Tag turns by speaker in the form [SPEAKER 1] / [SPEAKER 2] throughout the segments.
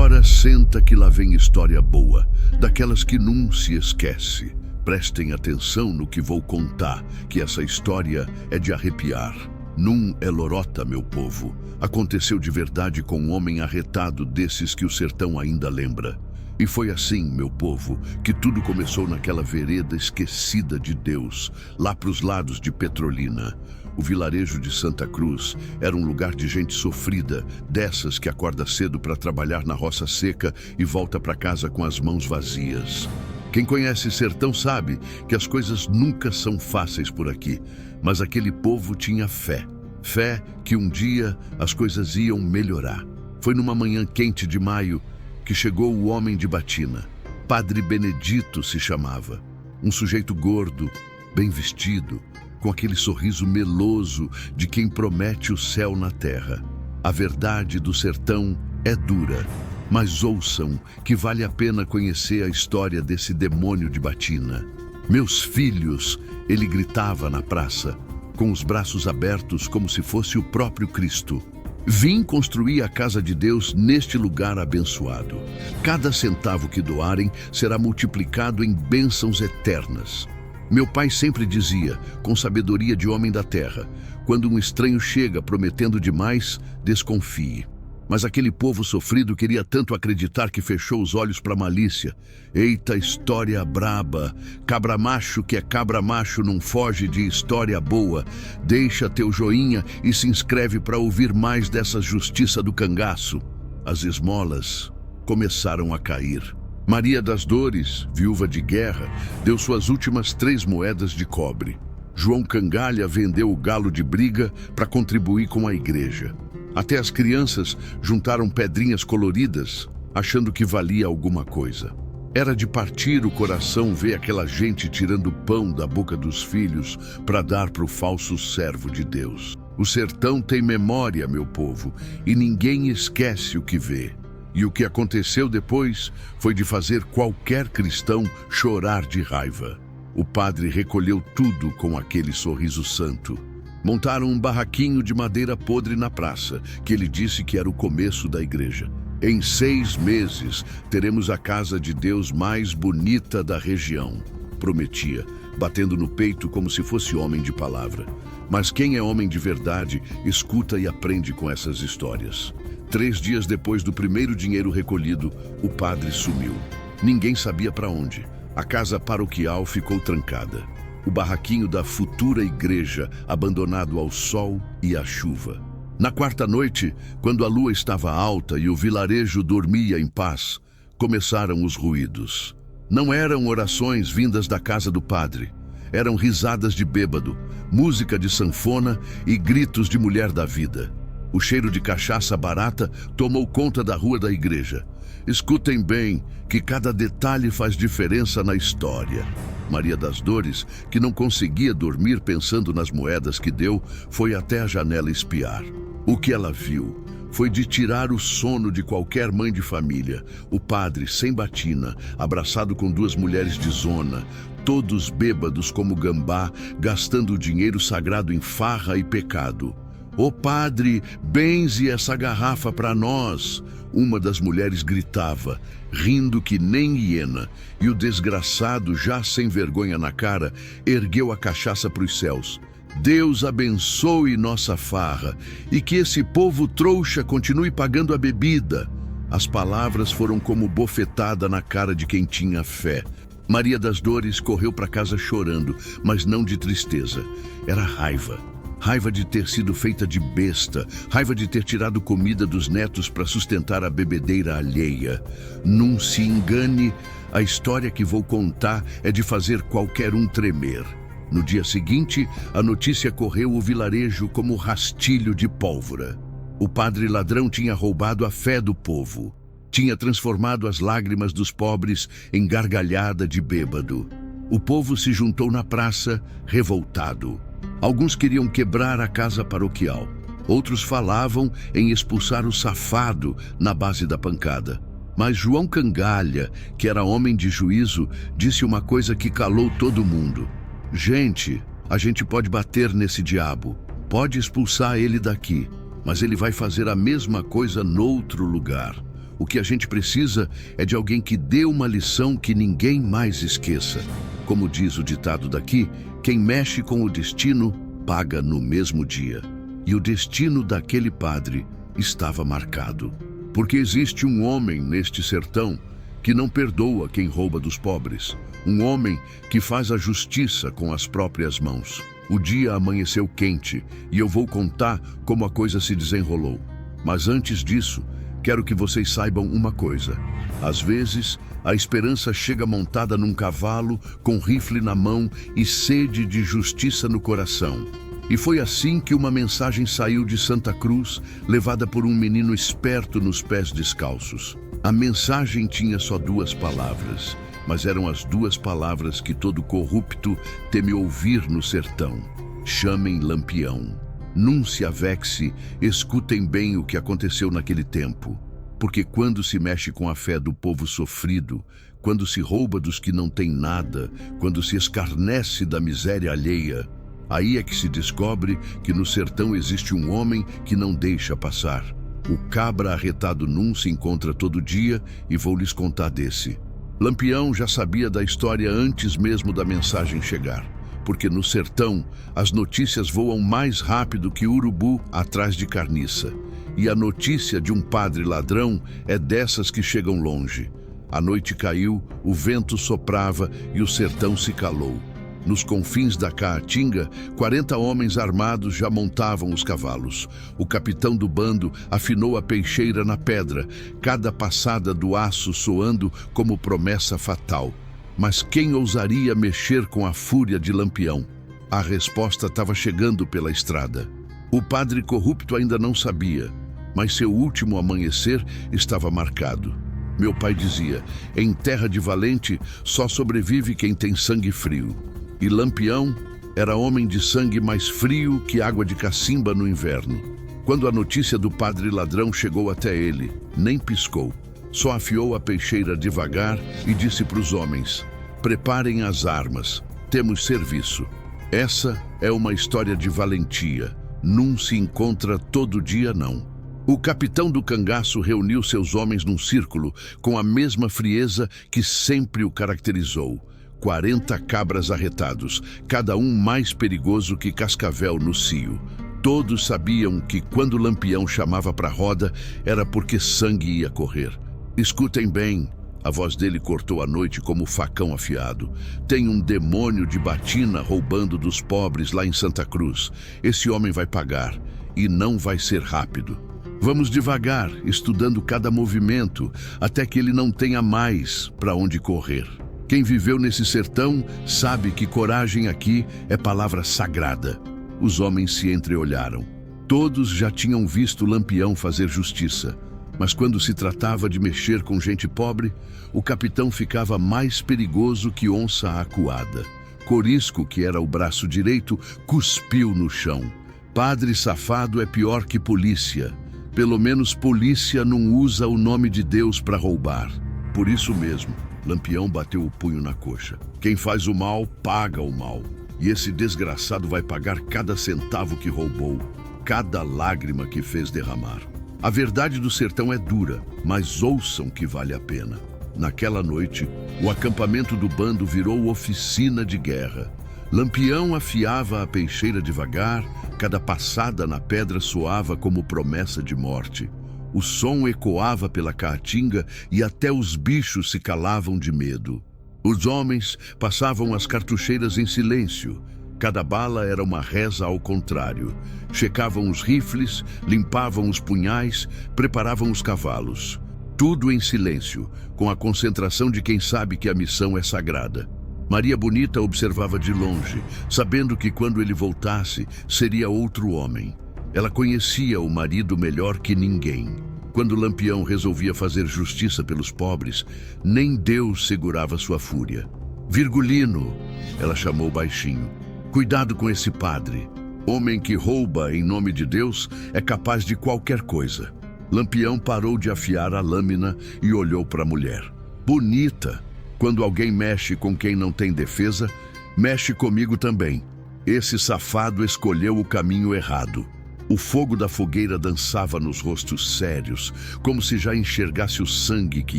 [SPEAKER 1] Agora senta que lá vem história boa, daquelas que num se esquece. Prestem atenção no que vou contar, que essa história é de arrepiar. Num é lorota, meu povo. Aconteceu de verdade com um homem arretado desses que o sertão ainda lembra. E foi assim, meu povo, que tudo começou naquela vereda esquecida de Deus, lá pros lados de Petrolina. O vilarejo de Santa Cruz era um lugar de gente sofrida, dessas que acorda cedo para trabalhar na roça seca e volta para casa com as mãos vazias. Quem conhece sertão sabe que as coisas nunca são fáceis por aqui, mas aquele povo tinha fé. Fé que um dia as coisas iam melhorar. Foi numa manhã quente de maio que chegou o homem de batina. Padre Benedito se chamava. Um sujeito gordo, bem vestido, com aquele sorriso meloso de quem promete o céu na terra. A verdade do sertão é dura, mas ouçam que vale a pena conhecer a história desse demônio de batina. Meus filhos, ele gritava na praça, com os braços abertos como se fosse o próprio Cristo. Vim construir a casa de Deus neste lugar abençoado. Cada centavo que doarem será multiplicado em bênçãos eternas. Meu pai sempre dizia, com sabedoria de homem da terra, quando um estranho chega prometendo demais, desconfie. Mas aquele povo sofrido queria tanto acreditar que fechou os olhos para a malícia. Eita história braba! Cabra macho que é cabra macho não foge de história boa. Deixa teu joinha e se inscreve para ouvir mais dessa justiça do cangaço. As esmolas começaram a cair. Maria das Dores, viúva de guerra, deu suas últimas 3 moedas de cobre. João Cangalha vendeu o galo de briga para contribuir com a igreja. Até as crianças juntaram pedrinhas coloridas, achando que valia alguma coisa. Era de partir o coração ver aquela gente tirando pão da boca dos filhos para dar para o falso servo de Deus. O sertão tem memória, meu povo, e ninguém esquece o que vê. E o que aconteceu depois foi de fazer qualquer cristão chorar de raiva. O padre recolheu tudo com aquele sorriso santo. Montaram um barraquinho de madeira podre na praça, que ele disse que era o começo da igreja. Em 6 meses, teremos a casa de Deus mais bonita da região, prometia, batendo no peito como se fosse homem de palavra. Mas quem é homem de verdade, escuta e aprende com essas histórias. 3 dias depois do primeiro dinheiro recolhido, o padre sumiu. Ninguém sabia para onde. A casa paroquial ficou trancada. O barraquinho da futura igreja abandonado ao sol e à chuva. Na 4ª noite, quando a lua estava alta e o vilarejo dormia em paz, começaram os ruídos. Não eram orações vindas da casa do padre. Eram risadas de bêbado, música de sanfona e gritos de mulher da vida. O cheiro de cachaça barata tomou conta da rua da igreja. Escutem bem, que cada detalhe faz diferença na história. Maria das Dores, que não conseguia dormir pensando nas moedas que deu, foi até a janela espiar. O que ela viu foi de tirar o sono de qualquer mãe de família. O padre, sem batina, abraçado com 2 mulheres de zona, todos bêbados como gambá, gastando o dinheiro sagrado em farra e pecado. Ô padre, benze essa garrafa para nós! Uma das mulheres gritava, rindo que nem hiena, e o desgraçado, já sem vergonha na cara, ergueu a cachaça para os céus. Deus abençoe nossa farra, e que esse povo trouxa continue pagando a bebida. As palavras foram como bofetada na cara de quem tinha fé. Maria das Dores correu para casa chorando, mas não de tristeza. Era raiva. Raiva de ter sido feita de besta, raiva de ter tirado comida dos netos para sustentar a bebedeira alheia. Não se engane, a história que vou contar é de fazer qualquer um tremer. No dia seguinte, a notícia correu o vilarejo como rastilho de pólvora. O padre ladrão tinha roubado a fé do povo. Tinha transformado as lágrimas dos pobres em gargalhada de bêbado. O povo se juntou na praça, revoltado. Alguns queriam quebrar a casa paroquial. Outros falavam em expulsar o safado na base da pancada. Mas João Cangalha, que era homem de juízo, disse uma coisa que calou todo mundo. Gente, a gente pode bater nesse diabo, pode expulsar ele daqui, mas ele vai fazer a mesma coisa noutro lugar. O que a gente precisa é de alguém que dê uma lição que ninguém mais esqueça. Como diz o ditado daqui, quem mexe com o destino paga no mesmo dia. E o destino daquele padre estava marcado. Porque existe um homem neste sertão que não perdoa quem rouba dos pobres. Um homem que faz a justiça com as próprias mãos. O dia amanheceu quente e eu vou contar como a coisa se desenrolou. Mas antes disso, quero que vocês saibam uma coisa. Às vezes, a esperança chega montada num cavalo, com rifle na mão e sede de justiça no coração. E foi assim que uma mensagem saiu de Santa Cruz, levada por um menino esperto nos pés descalços. A mensagem tinha só 2 palavras, mas eram as 2 palavras que todo corrupto teme ouvir no sertão. Chamem Lampião. Num se avexe, escutem bem o que aconteceu naquele tempo. Porque quando se mexe com a fé do povo sofrido, quando se rouba dos que não têm nada, quando se escarnece da miséria alheia, aí é que se descobre que no sertão existe um homem que não deixa passar. O cabra arretado Num se encontra todo dia e vou lhes contar desse. Lampião já sabia da história antes mesmo da mensagem chegar. Porque no sertão, as notícias voam mais rápido que urubu atrás de carniça. E a notícia de um padre ladrão é dessas que chegam longe. A noite caiu, o vento soprava e o sertão se calou. Nos confins da Caatinga, 40 homens armados já montavam os cavalos. O capitão do bando afinou a peixeira na pedra, cada passada do aço soando como promessa fatal. Mas quem ousaria mexer com a fúria de Lampião? A resposta estava chegando pela estrada. O padre corrupto ainda não sabia, mas seu último amanhecer estava marcado. Meu pai dizia, em terra de valente só sobrevive quem tem sangue frio. E Lampião era homem de sangue mais frio que água de cacimba no inverno. Quando a notícia do padre ladrão chegou até ele, nem piscou. Só afiou a peixeira devagar e disse para os homens, preparem as armas, temos serviço. Essa é uma história de valentia, não se encontra todo dia não. O capitão do cangaço reuniu seus homens num círculo com a mesma frieza que sempre o caracterizou. 40 cabras arretados, cada um mais perigoso que cascavel no cio. Todos sabiam que quando Lampião chamava para a roda, era porque sangue ia correr. Escutem bem, a voz dele cortou a noite como facão afiado. Tem um demônio de batina roubando dos pobres lá em Santa Cruz. Esse homem vai pagar, e não vai ser rápido. Vamos devagar, estudando cada movimento, até que ele não tenha mais para onde correr. Quem viveu nesse sertão sabe que coragem aqui é palavra sagrada. Os homens se entreolharam. Todos já tinham visto Lampião fazer justiça. Mas quando se tratava de mexer com gente pobre, o capitão ficava mais perigoso que onça acuada. Corisco, que era o braço direito, cuspiu no chão. Padre safado é pior que polícia. Pelo menos polícia não usa o nome de Deus para roubar. Por isso mesmo, Lampião bateu o punho na coxa. Quem faz o mal, paga o mal. E esse desgraçado vai pagar cada centavo que roubou, cada lágrima que fez derramar. A verdade do sertão é dura, mas ouçam que vale a pena. Naquela noite, o acampamento do bando virou oficina de guerra. Lampião afiava a peixeira devagar, cada passada na pedra soava como promessa de morte. O som ecoava pela caatinga e até os bichos se calavam de medo. Os homens passavam as cartucheiras em silêncio. Cada bala era uma reza ao contrário. Checavam os rifles, limpavam os punhais, preparavam os cavalos. Tudo em silêncio, com a concentração de quem sabe que a missão é sagrada. Maria Bonita observava de longe, sabendo que quando ele voltasse, seria outro homem. Ela conhecia o marido melhor que ninguém. Quando Lampião resolvia fazer justiça pelos pobres, nem Deus segurava sua fúria. Virgulino, ela chamou baixinho. Cuidado com esse padre. Homem que rouba em nome de Deus é capaz de qualquer coisa. Lampião parou de afiar a lâmina e olhou para a mulher. Bonita. Quando alguém mexe com quem não tem defesa, mexe comigo também. Esse safado escolheu o caminho errado. O fogo da fogueira dançava nos rostos sérios, como se já enxergasse o sangue que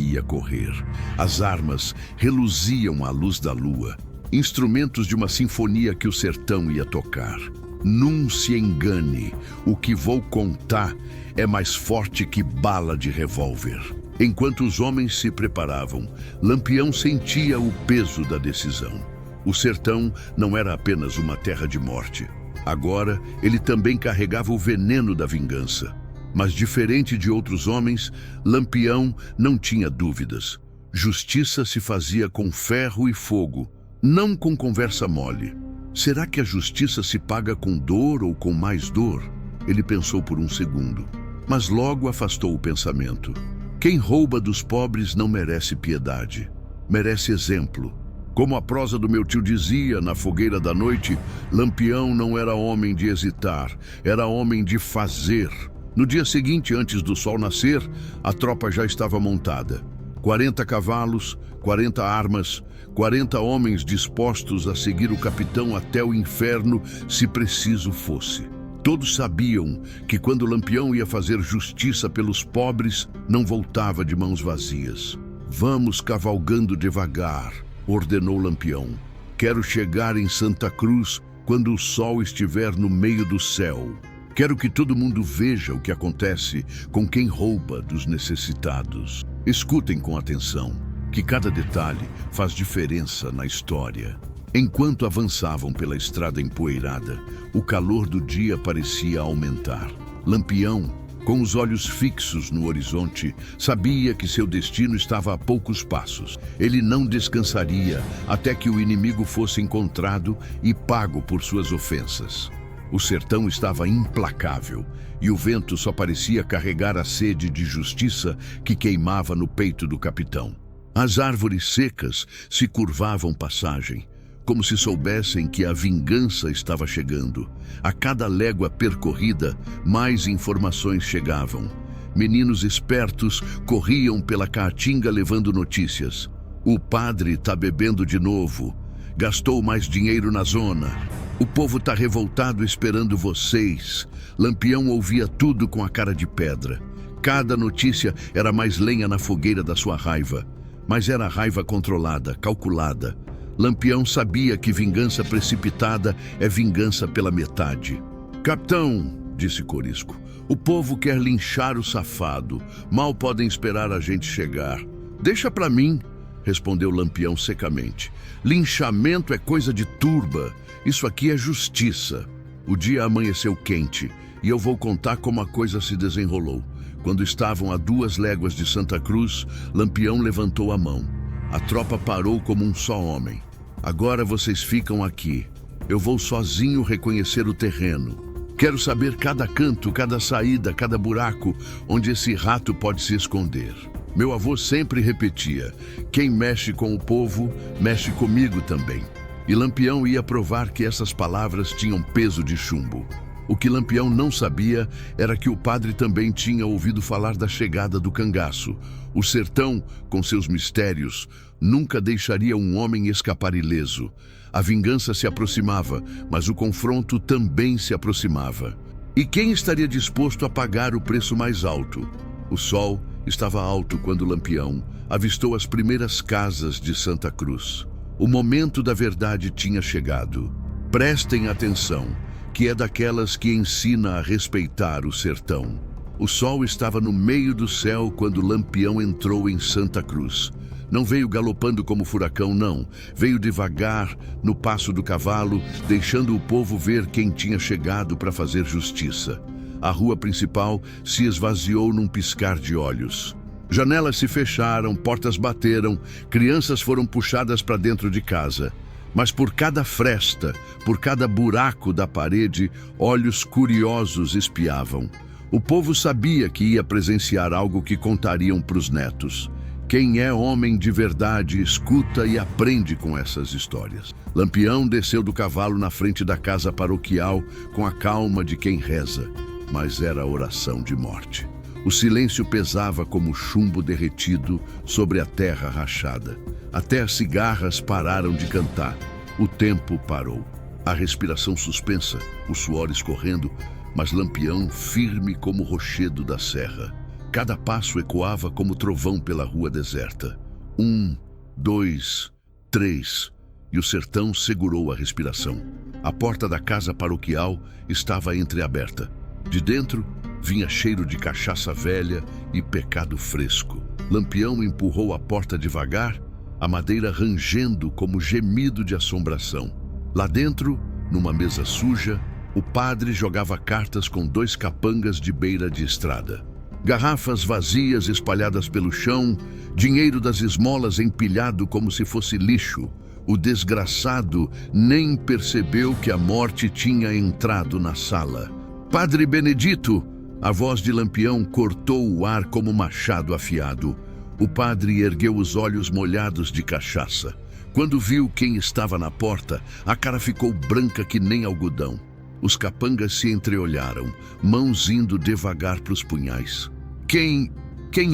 [SPEAKER 1] ia correr. As armas reluziam à luz da lua, instrumentos de uma sinfonia que o sertão ia tocar. Não se engane, o que vou contar é mais forte que bala de revólver. Enquanto os homens se preparavam, Lampião sentia o peso da decisão. O sertão não era apenas uma terra de morte. Agora, ele também carregava o veneno da vingança. Mas, diferente de outros homens, Lampião não tinha dúvidas. Justiça se fazia com ferro e fogo, não com conversa mole. Será que a justiça se paga com dor ou com mais dor? Ele pensou por um segundo, mas logo afastou o pensamento. Quem rouba dos pobres não merece piedade, merece exemplo. Como a prosa do meu tio dizia na fogueira da noite, Lampião não era homem de hesitar, era homem de fazer. No dia seguinte, antes do sol nascer, a tropa já estava montada. 40 cavalos, 40 armas, 40 homens dispostos a seguir o capitão até o inferno, se preciso fosse. Todos sabiam que quando Lampião ia fazer justiça pelos pobres, não voltava de mãos vazias. Vamos cavalgando devagar, ordenou Lampião. Quero chegar em Santa Cruz quando o sol estiver no meio do céu. Quero que todo mundo veja o que acontece com quem rouba dos necessitados. Escutem com atenção, que cada detalhe faz diferença na história. Enquanto avançavam pela estrada empoeirada, o calor do dia parecia aumentar. Lampião, com os olhos fixos no horizonte, sabia que seu destino estava a poucos passos. Ele não descansaria até que o inimigo fosse encontrado e pago por suas ofensas. O sertão estava implacável e o vento só parecia carregar a sede de justiça que queimava no peito do capitão. As árvores secas se curvavam passagem, como se soubessem que a vingança estava chegando. A cada légua percorrida, mais informações chegavam. Meninos espertos corriam pela caatinga levando notícias. O padre tá bebendo de novo. Gastou mais dinheiro na zona. O povo tá revoltado esperando vocês. Lampião ouvia tudo com a cara de pedra. Cada notícia era mais lenha na fogueira da sua raiva. Mas era raiva controlada, calculada. Lampião sabia que vingança precipitada é vingança pela metade. Capitão, disse Corisco, o povo quer linchar o safado. Mal podem esperar a gente chegar. Deixa pra mim, respondeu Lampião secamente. Linchamento é coisa de turba. Isso aqui é justiça. O dia amanheceu quente e eu vou contar como a coisa se desenrolou. Quando estavam a 2 léguas de Santa Cruz, Lampião levantou a mão. A tropa parou como um só homem. Agora vocês ficam aqui. Eu vou sozinho reconhecer o terreno. Quero saber cada canto, cada saída, cada buraco onde esse rato pode se esconder. Meu avô sempre repetia: quem mexe com o povo, mexe comigo também. E Lampião ia provar que essas palavras tinham peso de chumbo. O que Lampião não sabia era que o padre também tinha ouvido falar da chegada do cangaço. O sertão, com seus mistérios, nunca deixaria um homem escapar ileso. A vingança se aproximava, mas o confronto também se aproximava. E quem estaria disposto a pagar o preço mais alto? O sol estava alto quando Lampião avistou as primeiras casas de Santa Cruz. O momento da verdade tinha chegado. Prestem atenção, que é daquelas que ensina a respeitar o sertão. O sol estava no meio do céu quando Lampião entrou em Santa Cruz. Não veio galopando como furacão, não. Veio devagar, no passo do cavalo, deixando o povo ver quem tinha chegado para fazer justiça. A rua principal se esvaziou num piscar de olhos. Janelas se fecharam, portas bateram, crianças foram puxadas para dentro de casa. Mas por cada fresta, por cada buraco da parede, olhos curiosos espiavam. O povo sabia que ia presenciar algo que contariam para os netos. Quem é homem de verdade escuta e aprende com essas histórias. Lampião desceu do cavalo na frente da casa paroquial com a calma de quem reza, mas era oração de morte. O silêncio pesava como chumbo derretido sobre a terra rachada. Até as cigarras pararam de cantar. O tempo parou. A respiração suspensa, o suor escorrendo, mas Lampião firme como o rochedo da serra. Cada passo ecoava como trovão pela rua deserta. 1, 2, 3, e o sertão segurou a respiração. A porta da casa paroquial estava entreaberta. De dentro vinha cheiro de cachaça velha e pecado fresco. Lampião empurrou a porta devagar, a madeira rangendo como gemido de assombração. Lá dentro, numa mesa suja, o padre jogava cartas com 2 capangas de beira de estrada. Garrafas vazias espalhadas pelo chão, dinheiro das esmolas empilhado como se fosse lixo. O desgraçado nem percebeu que a morte tinha entrado na sala. Padre Benedito! A voz de Lampião cortou o ar como machado afiado. O padre ergueu os olhos molhados de cachaça. Quando viu quem estava na porta, a cara ficou branca que nem algodão. Os capangas se entreolharam, mãos indo devagar para os punhais. Quem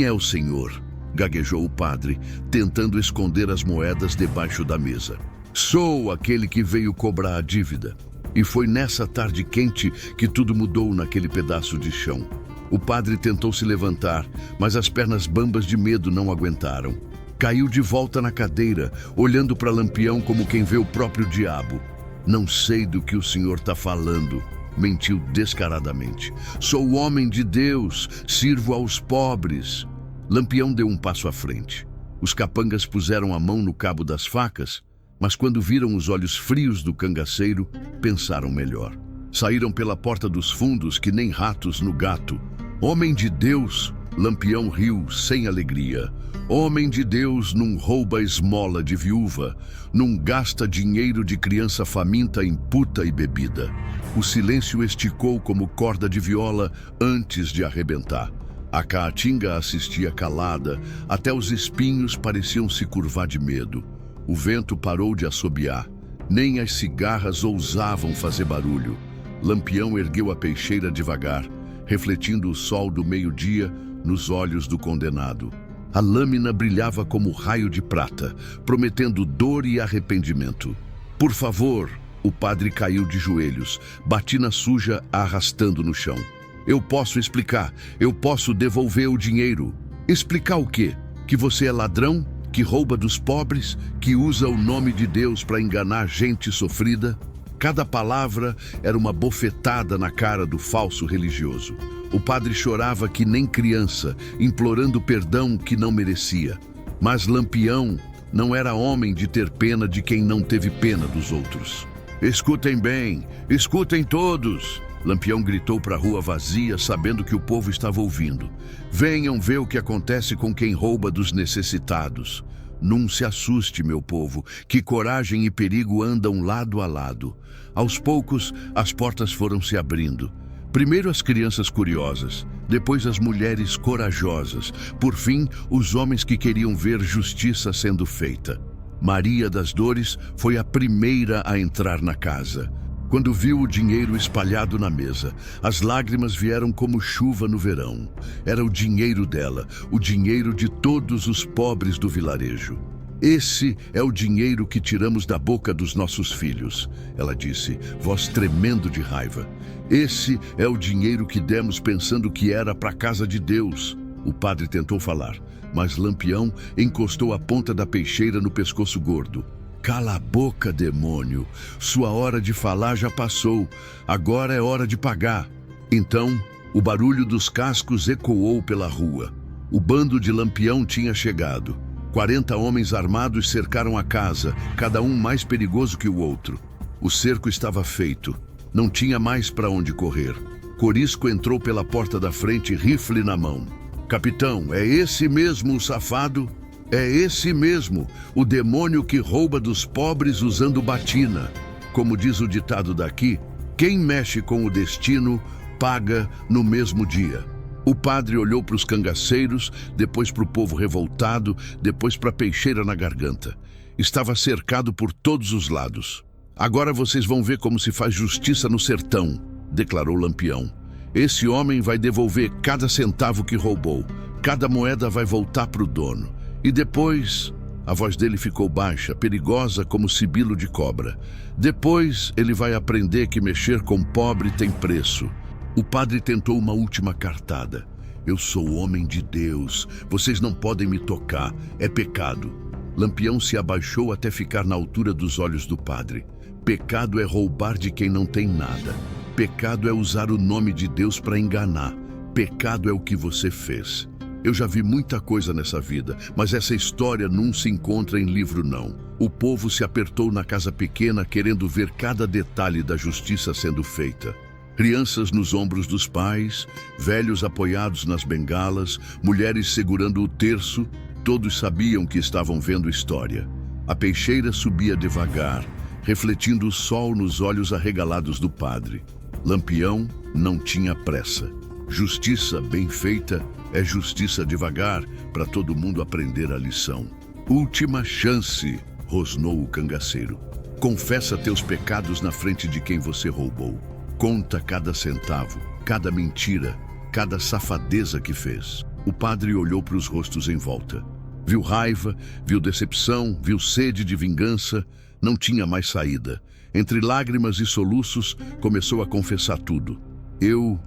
[SPEAKER 1] é o senhor? Gaguejou o padre, tentando esconder as moedas debaixo da mesa. Sou aquele que veio cobrar a dívida. E foi nessa tarde quente que tudo mudou naquele pedaço de chão. O padre tentou se levantar, mas as pernas bambas de medo não aguentaram. Caiu de volta na cadeira, olhando para Lampião como quem vê o próprio diabo. Não sei do que o senhor está falando, mentiu descaradamente. Sou o homem de Deus, sirvo aos pobres. Lampião deu um passo à frente. Os capangas puseram a mão no cabo das facas, mas quando viram os olhos frios do cangaceiro, pensaram melhor. Saíram pela porta dos fundos que nem ratos no gato. Homem de Deus, Lampião riu sem alegria. Homem de Deus não rouba esmola de viúva, não gasta dinheiro de criança faminta em puta e bebida. O silêncio esticou como corda de viola antes de arrebentar. A caatinga assistia calada, até os espinhos pareciam se curvar de medo. O vento parou de assobiar. Nem as cigarras ousavam fazer barulho. Lampião ergueu a peixeira devagar, refletindo o sol do meio-dia nos olhos do condenado. A lâmina brilhava como raio de prata, prometendo dor e arrependimento. Por favor, o padre caiu de joelhos, batina suja arrastando no chão. Eu posso explicar, eu posso devolver o dinheiro. Explicar o quê? Que você é ladrão? Que rouba dos pobres? Que usa o nome de Deus para enganar gente sofrida? Cada palavra era uma bofetada na cara do falso religioso. O padre chorava que nem criança, implorando perdão que não merecia. Mas Lampião não era homem de ter pena de quem não teve pena dos outros. Escutem bem, escutem todos! Lampião gritou para a rua vazia, sabendo que o povo estava ouvindo. Venham ver o que acontece com quem rouba dos necessitados. Não se assuste, meu povo, que coragem e perigo andam lado a lado. Aos poucos, as portas foram se abrindo. Primeiro as crianças curiosas, depois as mulheres corajosas, por fim, os homens que queriam ver justiça sendo feita. Maria das Dores foi a primeira a entrar na casa. Quando viu o dinheiro espalhado na mesa, as lágrimas vieram como chuva no verão. Era o dinheiro dela, o dinheiro de todos os pobres do vilarejo. Esse é o dinheiro que tiramos da boca dos nossos filhos, ela disse, voz tremendo de raiva. Esse é o dinheiro que demos pensando que era para a casa de Deus. O padre tentou falar, mas Lampião encostou a ponta da peixeira no pescoço gordo. Cala a boca, demônio. Sua hora de falar já passou. Agora é hora de pagar. Então, o barulho dos cascos ecoou pela rua. O bando de Lampião tinha chegado. 40 homens armados cercaram a casa, cada um mais perigoso que o outro. O cerco estava feito. Não tinha mais para onde correr. Corisco entrou pela porta da frente, rifle na mão. Capitão, é esse mesmo o safado? É esse mesmo, o demônio que rouba dos pobres usando batina. Como diz o ditado daqui, quem mexe com o destino, paga no mesmo dia. O padre olhou para os cangaceiros, depois para o povo revoltado, depois para a peixeira na garganta. Estava cercado por todos os lados. Agora vocês vão ver como se faz justiça no sertão, declarou Lampião. Esse homem vai devolver cada centavo que roubou. Cada moeda vai voltar para o dono. E depois, a voz dele ficou baixa, perigosa como sibilo de cobra. Depois ele vai aprender que mexer com pobre tem preço. O padre tentou uma última cartada. Eu sou homem de Deus, vocês não podem me tocar, é pecado. Lampião se abaixou até ficar na altura dos olhos do padre. Pecado é roubar de quem não tem nada. Pecado é usar o nome de Deus para enganar. Pecado é o que você fez. Eu já vi muita coisa nessa vida, mas essa história não se encontra em livro não. O povo se apertou na casa pequena querendo ver cada detalhe da justiça sendo feita. Crianças nos ombros dos pais, velhos apoiados nas bengalas, mulheres segurando o terço, todos sabiam que estavam vendo história. A peixeira subia devagar, refletindo o sol nos olhos arregalados do padre. Lampião não tinha pressa. Justiça bem feita é justiça devagar, para todo mundo aprender a lição. Última chance, rosnou o cangaceiro. Confessa teus pecados na frente de quem você roubou. Conta cada centavo, cada mentira, cada safadeza que fez. O padre olhou para os rostos em volta. Viu raiva, viu decepção, viu sede de vingança. Não tinha mais saída. Entre lágrimas e soluços, começou a confessar tudo. Eu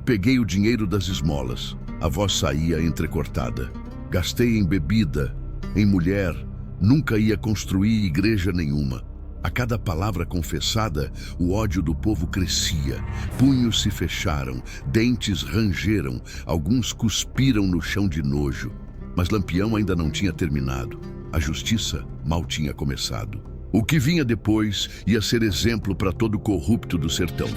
[SPEAKER 1] peguei o dinheiro das esmolas. A voz saía entrecortada. Gastei em bebida, em mulher. Nunca ia construir igreja nenhuma. A cada palavra confessada, o ódio do povo crescia. Punhos se fecharam, dentes rangeram, alguns cuspiram no chão de nojo. Mas Lampião ainda não tinha terminado. A justiça mal tinha começado. O que vinha depois ia ser exemplo para todo corrupto do sertão.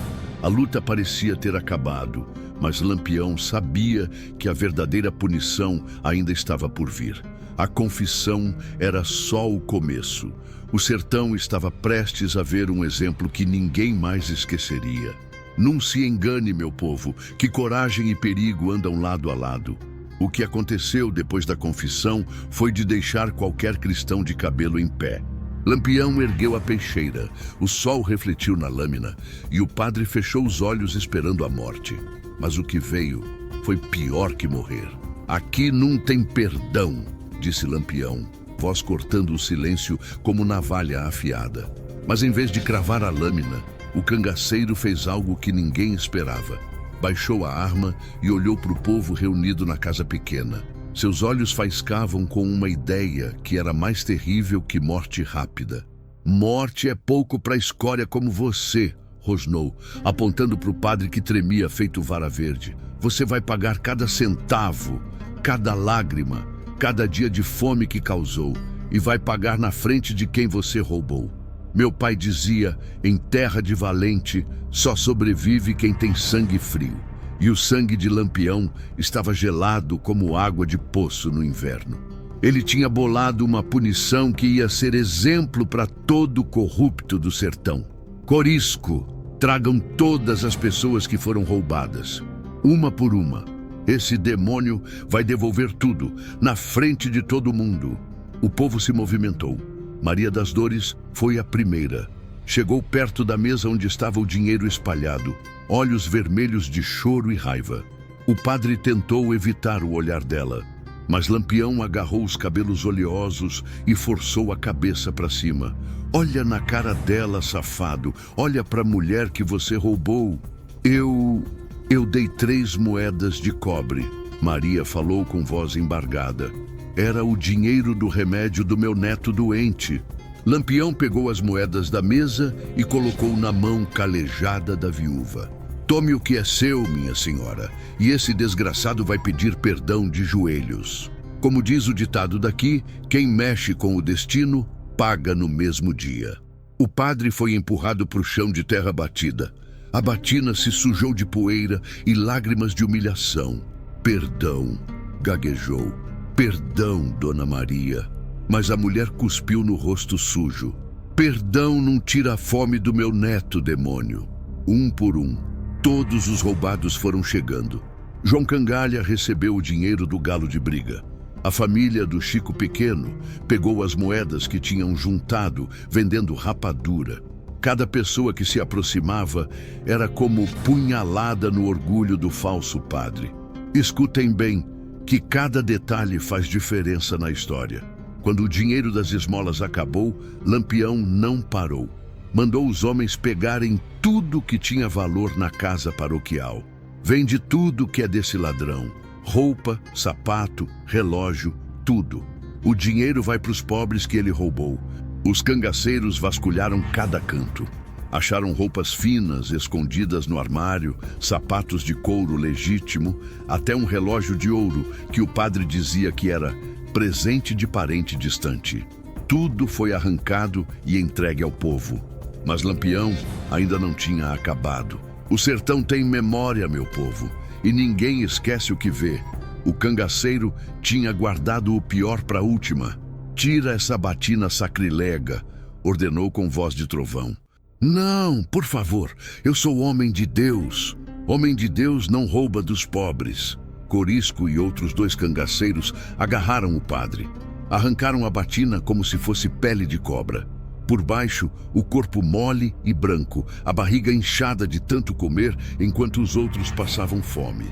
[SPEAKER 1] A luta parecia ter acabado, mas Lampião sabia que a verdadeira punição ainda estava por vir. A confissão era só o começo. O sertão estava prestes a ver um exemplo que ninguém mais esqueceria. Não se engane, meu povo, que coragem e perigo andam lado a lado. O que aconteceu depois da confissão foi de deixar qualquer cristão de cabelo em pé. Lampião ergueu a peixeira, o sol refletiu na lâmina e o padre fechou os olhos esperando a morte. Mas o que veio foi pior que morrer. Aqui não tem perdão, disse Lampião, voz cortando o silêncio como navalha afiada. Mas em vez de cravar a lâmina, o cangaceiro fez algo que ninguém esperava. Baixou a arma e olhou para o povo reunido na casa pequena. Seus olhos faiscavam com uma ideia que era mais terrível que morte rápida. Morte é pouco para escória como você, rosnou, apontando para o padre que tremia feito vara verde. Você vai pagar cada centavo, cada lágrima, cada dia de fome que causou, e vai pagar na frente de quem você roubou. Meu pai dizia, em terra de valente, só sobrevive quem tem sangue frio. E o sangue de Lampião estava gelado como água de poço no inverno. Ele tinha bolado uma punição que ia ser exemplo para todo corrupto do sertão. Corisco, tragam todas as pessoas que foram roubadas, uma por uma. Esse demônio vai devolver tudo, na frente de todo mundo. O povo se movimentou. Maria das Dores foi a primeira. Chegou perto da mesa onde estava o dinheiro espalhado, olhos vermelhos de choro e raiva. O padre tentou evitar o olhar dela, mas Lampião agarrou os cabelos oleosos e forçou a cabeça para cima. Olha na cara dela, safado. Olha para a mulher que você roubou. Eu dei 3 moedas de cobre. Maria falou com voz embargada. Era o dinheiro do remédio do meu neto doente. Lampião pegou as moedas da mesa e colocou na mão calejada da viúva. Tome o que é seu, minha senhora, e esse desgraçado vai pedir perdão de joelhos. Como diz o ditado daqui, quem mexe com o destino, paga no mesmo dia. O padre foi empurrado para o chão de terra batida. A batina se sujou de poeira e lágrimas de humilhação. Perdão, gaguejou. Perdão, Dona Maria. Mas a mulher cuspiu no rosto sujo. Perdão não tira a fome do meu neto, demônio. Um por um, todos os roubados foram chegando. João Cangalha recebeu o dinheiro do galo de briga. A família do Chico Pequeno pegou as moedas que tinham juntado, vendendo rapadura. Cada pessoa que se aproximava era como punhalada no orgulho do falso padre. Escutem bem, que cada detalhe faz diferença na história. Quando o dinheiro das esmolas acabou, Lampião não parou. Mandou os homens pegarem tudo que tinha valor na casa paroquial. Vende tudo que é desse ladrão. Roupa, sapato, relógio, tudo. O dinheiro vai para os pobres que ele roubou. Os cangaceiros vasculharam cada canto. Acharam roupas finas escondidas no armário, sapatos de couro legítimo, até um relógio de ouro que o padre dizia que era presente de parente distante. Tudo foi arrancado e entregue ao povo. Mas Lampião ainda não tinha acabado. O sertão tem memória, meu povo, e ninguém esquece o que vê. O cangaceiro tinha guardado o pior para a última. Tira essa batina sacrilega, ordenou com voz de trovão. Não, por favor, eu sou homem de Deus. Homem de Deus não rouba dos pobres. Corisco e outros 2 cangaceiros agarraram o padre. Arrancaram a batina como se fosse pele de cobra. Por baixo, o corpo mole e branco, a barriga inchada de tanto comer enquanto os outros passavam fome.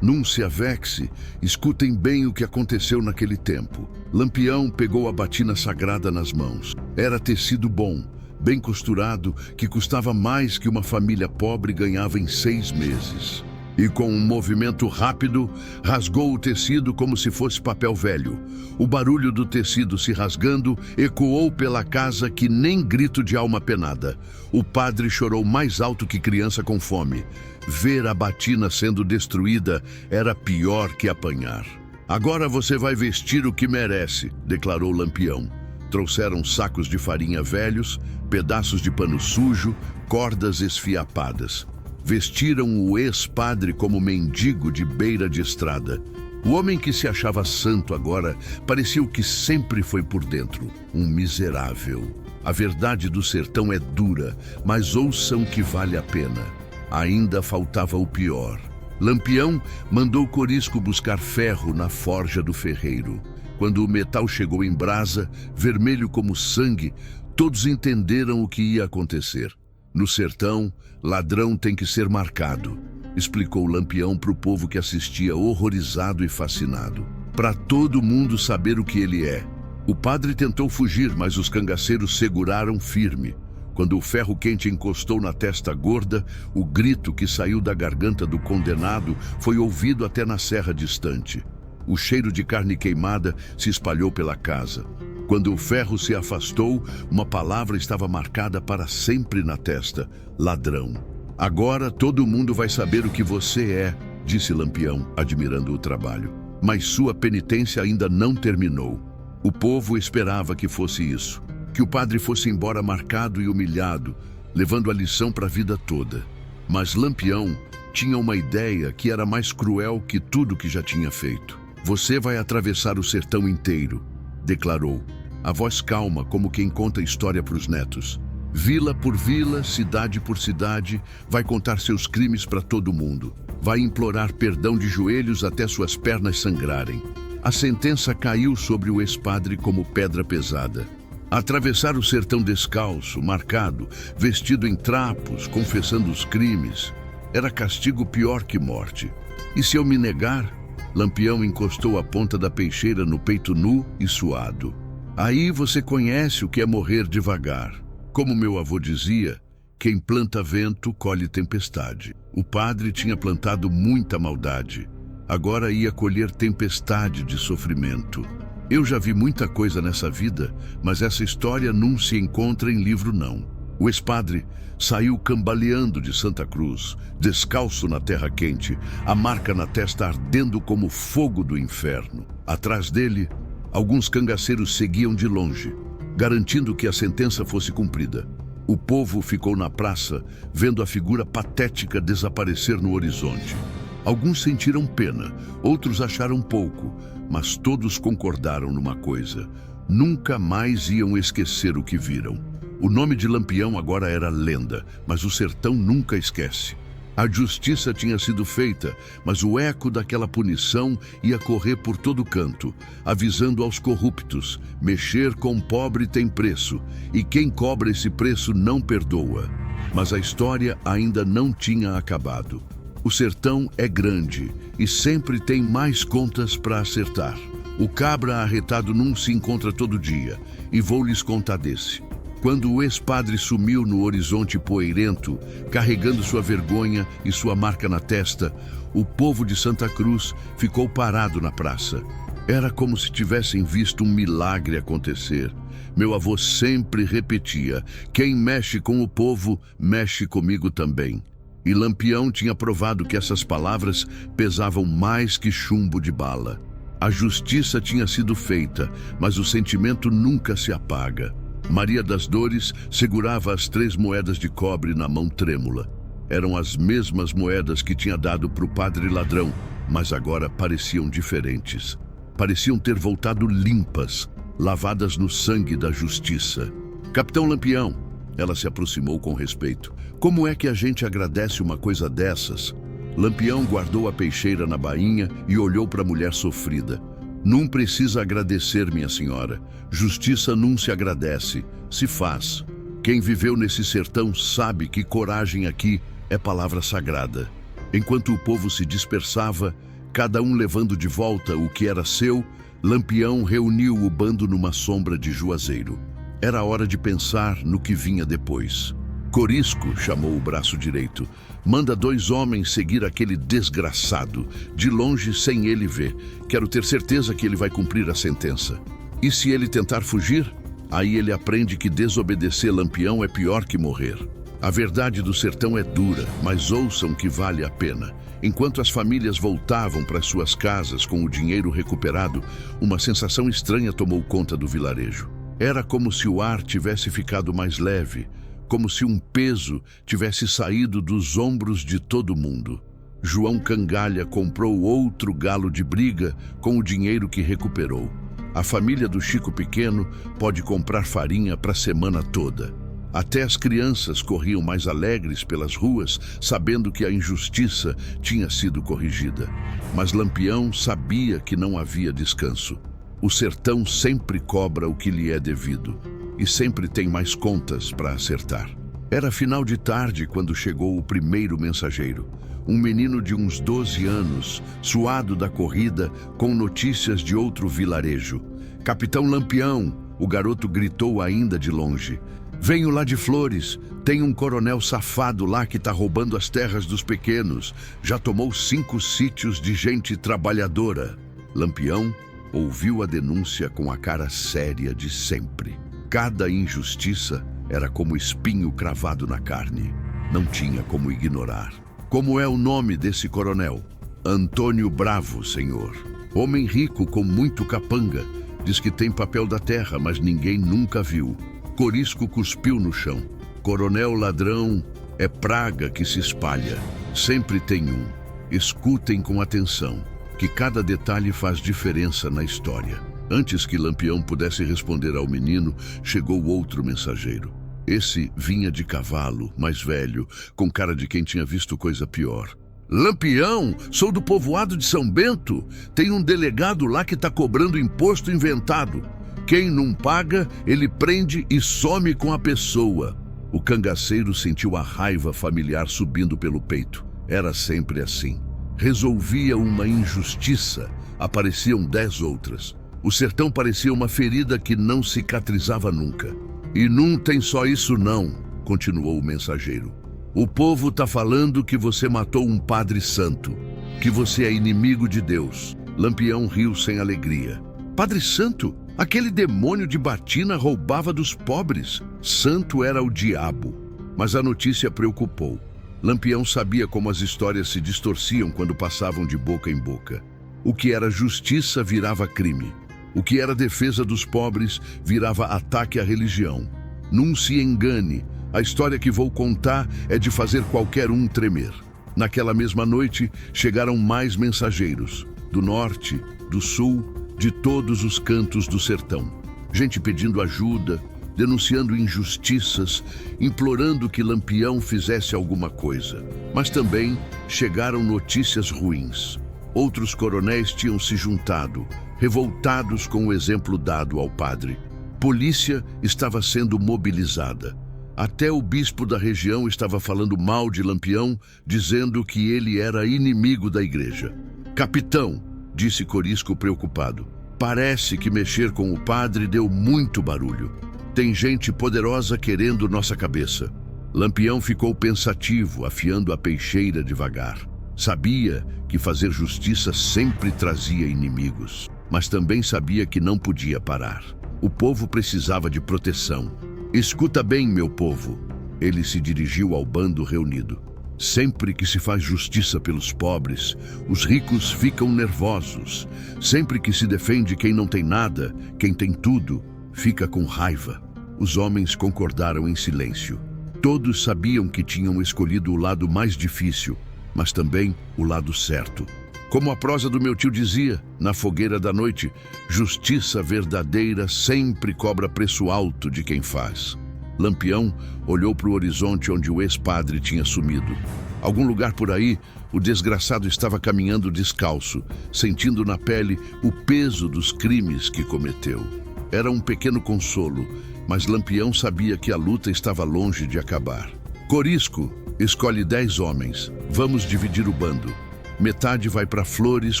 [SPEAKER 1] Num se avexe, escutem bem o que aconteceu naquele tempo. Lampião pegou a batina sagrada nas mãos. Era tecido bom, bem costurado, que custava mais que uma família pobre ganhava em 6 meses. E com um movimento rápido, rasgou o tecido como se fosse papel velho. O barulho do tecido se rasgando ecoou pela casa que nem grito de alma penada. O padre chorou mais alto que criança com fome. Ver a batina sendo destruída era pior que apanhar. Agora você vai vestir o que merece, declarou Lampião. Trouxeram sacos de farinha velhos, pedaços de pano sujo, cordas esfiapadas. Vestiram o ex-padre como mendigo de beira de estrada. O homem que se achava santo agora parecia o que sempre foi por dentro, um miserável. A verdade do sertão é dura, mas ouçam que vale a pena. Ainda faltava o pior. Lampião mandou Corisco buscar ferro na forja do ferreiro. Quando o metal chegou em brasa, vermelho como sangue, todos entenderam o que ia acontecer. No sertão, ladrão tem que ser marcado, explicou Lampião para o povo que assistia horrorizado e fascinado. Para todo mundo saber o que ele é. O padre tentou fugir, mas os cangaceiros seguraram firme. Quando o ferro quente encostou na testa gorda, o grito que saiu da garganta do condenado foi ouvido até na serra distante. O cheiro de carne queimada se espalhou pela casa. Quando o ferro se afastou, uma palavra estava marcada para sempre na testa: ladrão. Agora todo mundo vai saber o que você é, disse Lampião, admirando o trabalho. Mas sua penitência ainda não terminou. O povo esperava que fosse isso, que o padre fosse embora marcado e humilhado, levando a lição para a vida toda. Mas Lampião tinha uma ideia que era mais cruel que tudo que já tinha feito. Você vai atravessar o sertão inteiro, declarou. A voz calma, como quem conta história para os netos. Vila por vila, cidade por cidade, vai contar seus crimes para todo mundo. Vai implorar perdão de joelhos até suas pernas sangrarem. A sentença caiu sobre o ex-padre como pedra pesada. Atravessar o sertão descalço, marcado, vestido em trapos, confessando os crimes, era castigo pior que morte. E se eu me negar? Lampião encostou a ponta da peixeira no peito nu e suado. Aí você conhece o que é morrer devagar. Como meu avô dizia, quem planta vento colhe tempestade. O padre tinha plantado muita maldade. Agora ia colher tempestade de sofrimento. Eu já vi muita coisa nessa vida, mas essa história não se encontra em livro não. O ex-padre saiu cambaleando de Santa Cruz, descalço na terra quente, a marca na testa ardendo como fogo do inferno. Atrás dele, alguns cangaceiros seguiam de longe, garantindo que a sentença fosse cumprida. O povo ficou na praça, vendo a figura patética desaparecer no horizonte. Alguns sentiram pena, outros acharam pouco, mas todos concordaram numa coisa: nunca mais iam esquecer o que viram. O nome de Lampião agora era lenda, mas o sertão nunca esquece. A justiça tinha sido feita, mas o eco daquela punição ia correr por todo canto, avisando aos corruptos: mexer com pobre tem preço, e quem cobra esse preço não perdoa. Mas a história ainda não tinha acabado. O sertão é grande e sempre tem mais contas para acertar. O cabra arretado não se encontra todo dia, e vou lhes contar desse. Quando o ex-padre sumiu no horizonte poeirento, carregando sua vergonha e sua marca na testa, O povo de Santa Cruz ficou parado na praça. Era como se tivessem visto um milagre acontecer. Meu avô sempre repetia: quem mexe com o povo, mexe comigo também. E Lampião tinha provado que essas palavras pesavam mais que chumbo de bala. A justiça tinha sido feita, mas o sentimento nunca se apaga. Maria das Dores segurava as 3 moedas de cobre na mão trêmula. Eram as mesmas moedas que tinha dado para o padre ladrão, mas agora pareciam diferentes. Pareciam ter voltado limpas, lavadas no sangue da justiça. Capitão Lampião, ela se aproximou com respeito. Como é que a gente agradece uma coisa dessas? Lampião guardou a peixeira na bainha e olhou para a mulher sofrida. Não precisa agradecer, minha senhora. Justiça não se agradece, se faz. Quem viveu nesse sertão sabe que coragem aqui é palavra sagrada. Enquanto o povo se dispersava, cada um levando de volta o que era seu, Lampião reuniu o bando numa sombra de juazeiro. Era hora de pensar no que vinha depois. Corisco, chamou o braço direito, manda 2 homens seguir aquele desgraçado, de longe sem ele ver. Quero ter certeza que ele vai cumprir a sentença. E se ele tentar fugir? Aí ele aprende que desobedecer Lampião é pior que morrer. A verdade do sertão é dura, mas ouçam que vale a pena. Enquanto as famílias voltavam para suas casas com o dinheiro recuperado, uma sensação estranha tomou conta do vilarejo. Era como se o ar tivesse ficado mais leve, como se um peso tivesse saído dos ombros de todo mundo. João Cangalha comprou outro galo de briga com o dinheiro que recuperou. A família do Chico Pequeno pode comprar farinha para a semana toda. Até as crianças corriam mais alegres pelas ruas, sabendo que a injustiça tinha sido corrigida. Mas Lampião sabia que não havia descanso. O sertão sempre cobra o que lhe é devido, e sempre tem mais contas para acertar. Era final de tarde quando chegou o primeiro mensageiro. Um menino de uns 12 anos, suado da corrida, com notícias de outro vilarejo. Capitão Lampião, o garoto gritou ainda de longe. Venho lá de Flores, tem um coronel safado lá que tá roubando as terras dos pequenos. Já tomou 5 sítios de gente trabalhadora. Lampião ouviu a denúncia com a cara séria de sempre. Cada injustiça era como espinho cravado na carne. Não tinha como ignorar. Como é o nome desse coronel? Antônio Bravo, senhor. Homem rico com muito capanga. Diz que tem papel da terra, mas ninguém nunca viu. Corisco cuspiu no chão. Coronel ladrão é praga que se espalha. Sempre tem um. Escutem com atenção, que cada detalhe faz diferença na história. Antes que Lampião pudesse responder ao menino, chegou outro mensageiro. Esse vinha de cavalo, mais velho, com cara de quem tinha visto coisa pior. Lampião, sou do povoado de São Bento. Tem um delegado lá que está cobrando imposto inventado. Quem não paga, ele prende e some com a pessoa. O cangaceiro sentiu a raiva familiar subindo pelo peito. Era sempre assim. Resolvia uma injustiça, apareciam 10 outras. O sertão parecia uma ferida que não cicatrizava nunca. E não tem só isso não, continuou o mensageiro. O povo tá falando que você matou um padre santo, que você é inimigo de Deus. Lampião riu sem alegria. Padre santo? Aquele demônio de batina roubava dos pobres. Santo era o diabo. Mas a notícia preocupou. Lampião sabia como as histórias se distorciam quando passavam de boca em boca. O que era justiça virava crime. O que era defesa dos pobres virava ataque à religião. Não se engane, a história que vou contar é de fazer qualquer um tremer. Naquela mesma noite, chegaram mais mensageiros. Do norte, do sul, de todos os cantos do sertão. Gente pedindo ajuda, denunciando injustiças, implorando que Lampião fizesse alguma coisa. Mas também chegaram notícias ruins. Outros coronéis tinham se juntado, revoltados com o exemplo dado ao padre. Polícia estava sendo mobilizada. Até o bispo da região estava falando mal de Lampião, dizendo que ele era inimigo da igreja. Capitão, disse Corisco preocupado, parece que mexer com o padre deu muito barulho. Tem gente poderosa querendo nossa cabeça. Lampião ficou pensativo, afiando a peixeira devagar. Sabia que fazer justiça sempre trazia inimigos, mas também sabia que não podia parar. O povo precisava de proteção. Escuta bem, meu povo. Ele se dirigiu ao bando reunido. Sempre que se faz justiça pelos pobres, os ricos ficam nervosos. Sempre que se defende quem não tem nada, quem tem tudo, fica com raiva. Os homens concordaram em silêncio. Todos sabiam que tinham escolhido o lado mais difícil, mas também o lado certo. Como a prosa do meu tio dizia, na fogueira da noite, justiça verdadeira sempre cobra preço alto de quem faz. Lampião olhou para o horizonte onde o ex-padre tinha sumido. Algum lugar por aí, o desgraçado estava caminhando descalço, sentindo na pele o peso dos crimes que cometeu. Era um pequeno consolo, mas Lampião sabia que a luta estava longe de acabar. Corisco, escolhe 10 homens. Vamos dividir o bando. Metade vai para Flores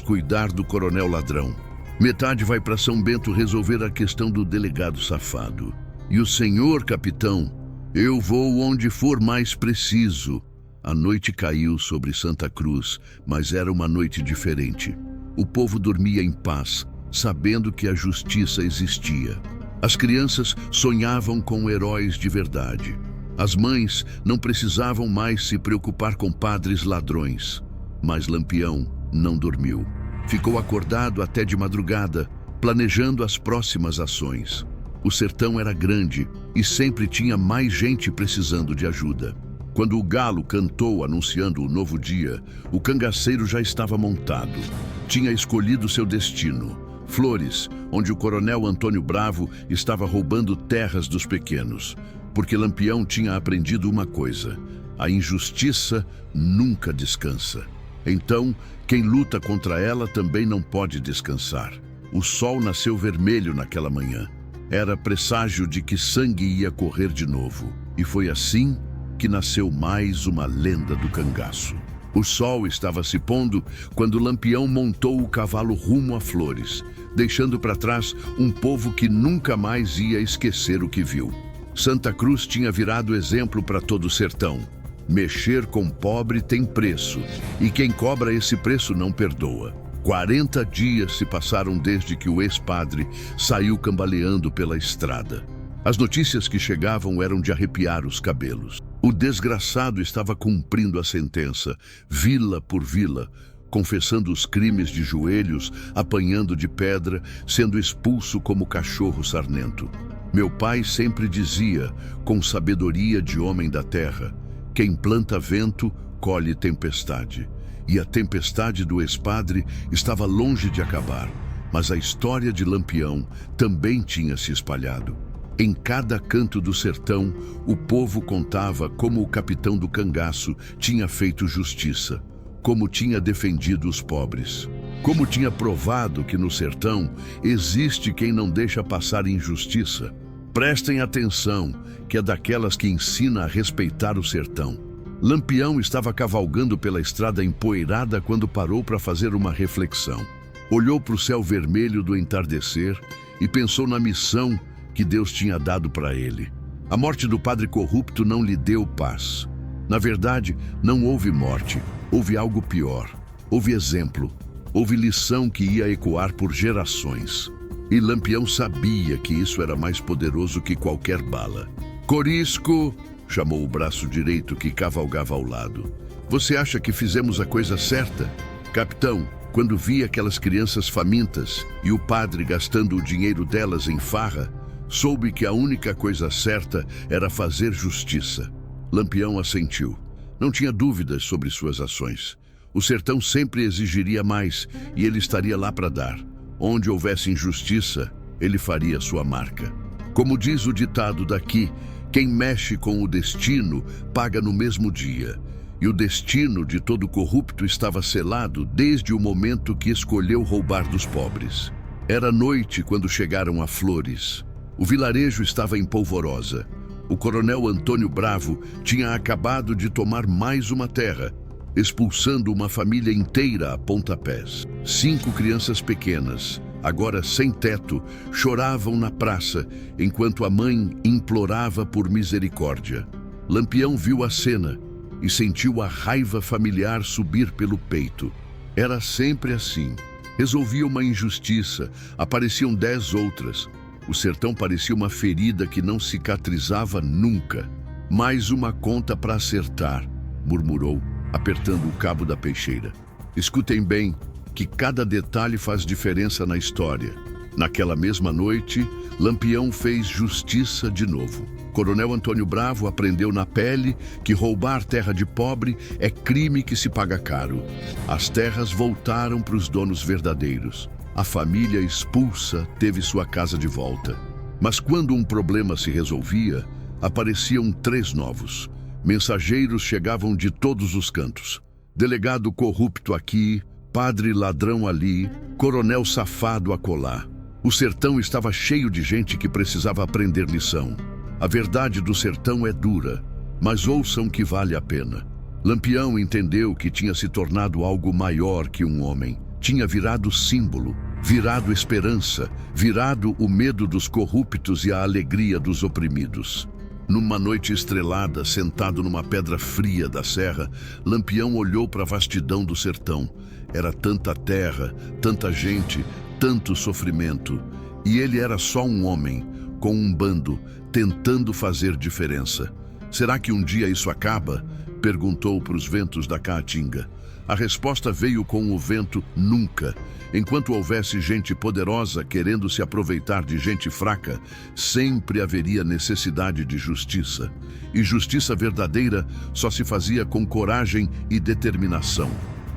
[SPEAKER 1] cuidar do coronel ladrão. Metade vai para São Bento resolver a questão do delegado safado. E o senhor, capitão, eu vou onde for mais preciso. A noite caiu sobre Santa Cruz, mas era uma noite diferente. O povo dormia em paz, sabendo que a justiça existia. As crianças sonhavam com heróis de verdade. As mães não precisavam mais se preocupar com padres ladrões. Mas Lampião não dormiu. Ficou acordado até de madrugada, planejando as próximas ações. O sertão era grande e sempre tinha mais gente precisando de ajuda. Quando o galo cantou anunciando o novo dia, o cangaceiro já estava montado. Tinha escolhido seu destino, Flores, onde o coronel Antônio Bravo estava roubando terras dos pequenos. Porque Lampião tinha aprendido uma coisa: a injustiça nunca descansa. Então, quem luta contra ela também não pode descansar. O sol nasceu vermelho naquela manhã. Era presságio de que sangue ia correr de novo. E foi assim que nasceu mais uma lenda do cangaço. O sol estava se pondo quando Lampião montou o cavalo rumo a Flores, deixando para trás um povo que nunca mais ia esquecer o que viu. Santa Cruz tinha virado exemplo para todo o sertão. Mexer com pobre tem preço, e quem cobra esse preço não perdoa. 40 dias se passaram desde que o ex-padre saiu cambaleando pela estrada. As notícias que chegavam eram de arrepiar os cabelos. O desgraçado estava cumprindo a sentença, vila por vila, confessando os crimes de joelhos, apanhando de pedra, sendo expulso como cachorro sarnento. Meu pai sempre dizia, com sabedoria de homem da terra, quem planta vento, colhe tempestade. E a tempestade do ex-padre estava longe de acabar, mas a história de Lampião também tinha se espalhado. Em cada canto do sertão, o povo contava como o capitão do cangaço tinha feito justiça, como tinha defendido os pobres, como tinha provado que no sertão existe quem não deixa passar injustiça. Prestem atenção, que é daquelas que ensina a respeitar o sertão. Lampião estava cavalgando pela estrada empoeirada quando parou para fazer uma reflexão. Olhou para o céu vermelho do entardecer e pensou na missão que Deus tinha dado para ele. A morte do padre corrupto não lhe deu paz. Na verdade, não houve morte, houve algo pior. Houve exemplo, houve lição que ia ecoar por gerações. E Lampião sabia que isso era mais poderoso que qualquer bala. Corisco! Chamou o braço direito que cavalgava ao lado. Você acha que fizemos a coisa certa? Capitão, quando vi aquelas crianças famintas e o padre gastando o dinheiro delas em farra, soube que a única coisa certa era fazer justiça. Lampião assentiu. Não tinha dúvidas sobre suas ações. O sertão sempre exigiria mais e ele estaria lá para dar. Onde houvesse injustiça, ele faria sua marca. Como diz o ditado daqui, quem mexe com o destino paga no mesmo dia. E o destino de todo corrupto estava selado desde o momento que escolheu roubar dos pobres. Era noite quando chegaram a Flores. O vilarejo estava em polvorosa. O coronel Antônio Bravo tinha acabado de tomar mais uma terra, expulsando uma família inteira a pontapés. 5 crianças pequenas, agora sem teto, choravam na praça, enquanto a mãe implorava por misericórdia. Lampião viu a cena e sentiu a raiva familiar subir pelo peito. Era sempre assim. Resolvia uma injustiça, apareciam 10 outras. O sertão parecia uma ferida que não cicatrizava nunca. Mais uma conta para acertar, murmurou, apertando o cabo da peixeira. Escutem bem, que cada detalhe faz diferença na história. Naquela mesma noite, Lampião fez justiça de novo. Coronel Antônio Bravo aprendeu na pele que roubar terra de pobre é crime que se paga caro. As terras voltaram para os donos verdadeiros. A família expulsa teve sua casa de volta. Mas quando um problema se resolvia, apareciam 3 novos. Mensageiros chegavam de todos os cantos. Delegado corrupto aqui, padre ladrão ali, coronel safado acolá. O sertão estava cheio de gente que precisava aprender lição. A verdade do sertão é dura, mas ouçam que vale a pena. Lampião entendeu que tinha se tornado algo maior que um homem. Tinha virado símbolo, virado esperança, virado o medo dos corruptos e a alegria dos oprimidos. Numa noite estrelada, sentado numa pedra fria da serra, Lampião olhou para a vastidão do sertão. Era tanta terra, tanta gente, tanto sofrimento. E ele era só um homem, com um bando, tentando fazer diferença. Será que um dia isso acaba? Perguntou para os ventos da Caatinga. A resposta veio com o vento nunca. Enquanto houvesse gente poderosa querendo se aproveitar de gente fraca, sempre haveria necessidade de justiça. E justiça verdadeira só se fazia com coragem e determinação.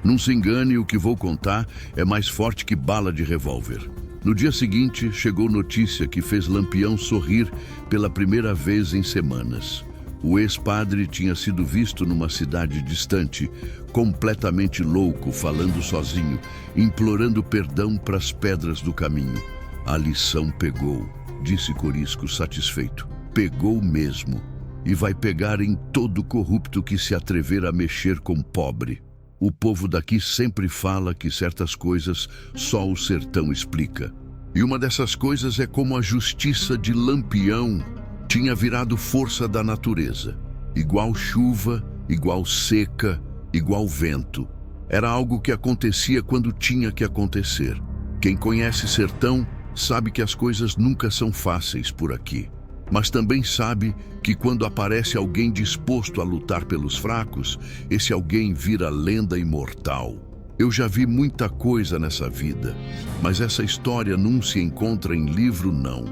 [SPEAKER 1] Não se engane, o que vou contar é mais forte que bala de revólver. No dia seguinte, chegou notícia que fez Lampião sorrir pela primeira vez em semanas. O ex-padre tinha sido visto numa cidade distante, completamente louco, falando sozinho, implorando perdão para as pedras do caminho. A lição pegou, disse Corisco satisfeito. Pegou mesmo. E vai pegar em todo corrupto que se atrever a mexer com pobre. O povo daqui sempre fala que certas coisas só o sertão explica. E uma dessas coisas é como a justiça de Lampião tinha virado força da natureza. Igual chuva, igual seca, igual vento. Era algo que acontecia quando tinha que acontecer. Quem conhece sertão sabe que as coisas nunca são fáceis por aqui. Mas também sabe que quando aparece alguém disposto a lutar pelos fracos, esse alguém vira lenda imortal. Eu já vi muita coisa nessa vida, mas essa história não se encontra em livro, não.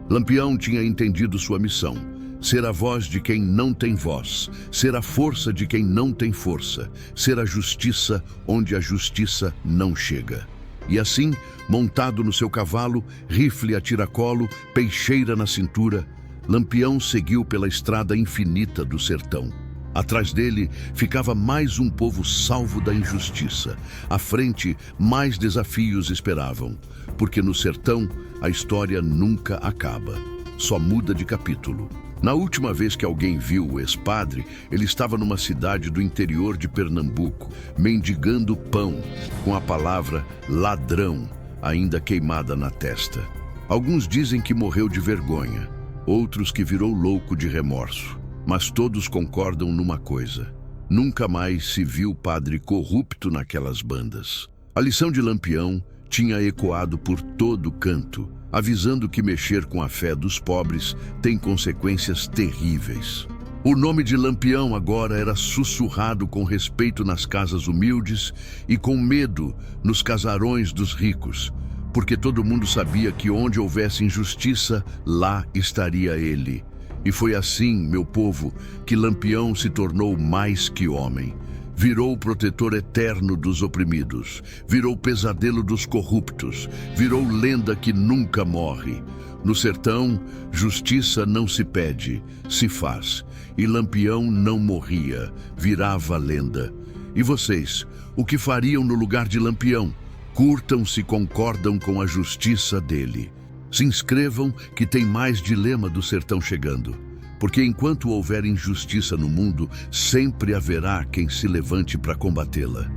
[SPEAKER 1] Lampião tinha entendido sua missão: ser a voz de quem não tem voz, ser a força de quem não tem força, ser a justiça onde a justiça não chega. E assim, montado no seu cavalo, rifle a tiracolo, peixeira na cintura, Lampião seguiu pela estrada infinita do sertão. Atrás dele ficava mais um povo salvo da injustiça. À frente, mais desafios esperavam, porque no sertão a história nunca acaba, só muda de capítulo. Na última vez que alguém viu o ex-padre, ele estava numa cidade do interior de Pernambuco, mendigando pão, com a palavra ladrão ainda queimada na testa. Alguns dizem que morreu de vergonha, outros que virou louco de remorso. Mas todos concordam numa coisa: nunca mais se viu padre corrupto naquelas bandas. A lição de Lampião tinha ecoado por todo canto, avisando que mexer com a fé dos pobres tem consequências terríveis. O nome de Lampião agora era sussurrado com respeito nas casas humildes e com medo nos casarões dos ricos, porque todo mundo sabia que onde houvesse injustiça, lá estaria ele. E foi assim, meu povo, que Lampião se tornou mais que homem. Virou o protetor eterno dos oprimidos, virou o pesadelo dos corruptos, virou lenda que nunca morre. No sertão, justiça não se pede, se faz. E Lampião não morria, virava lenda. E vocês, o que fariam no lugar de Lampião? Curtam se concordam com a justiça dele. Se inscrevam que tem mais Dilema do Sertão chegando. Porque enquanto houver injustiça no mundo, sempre haverá quem se levante para combatê-la.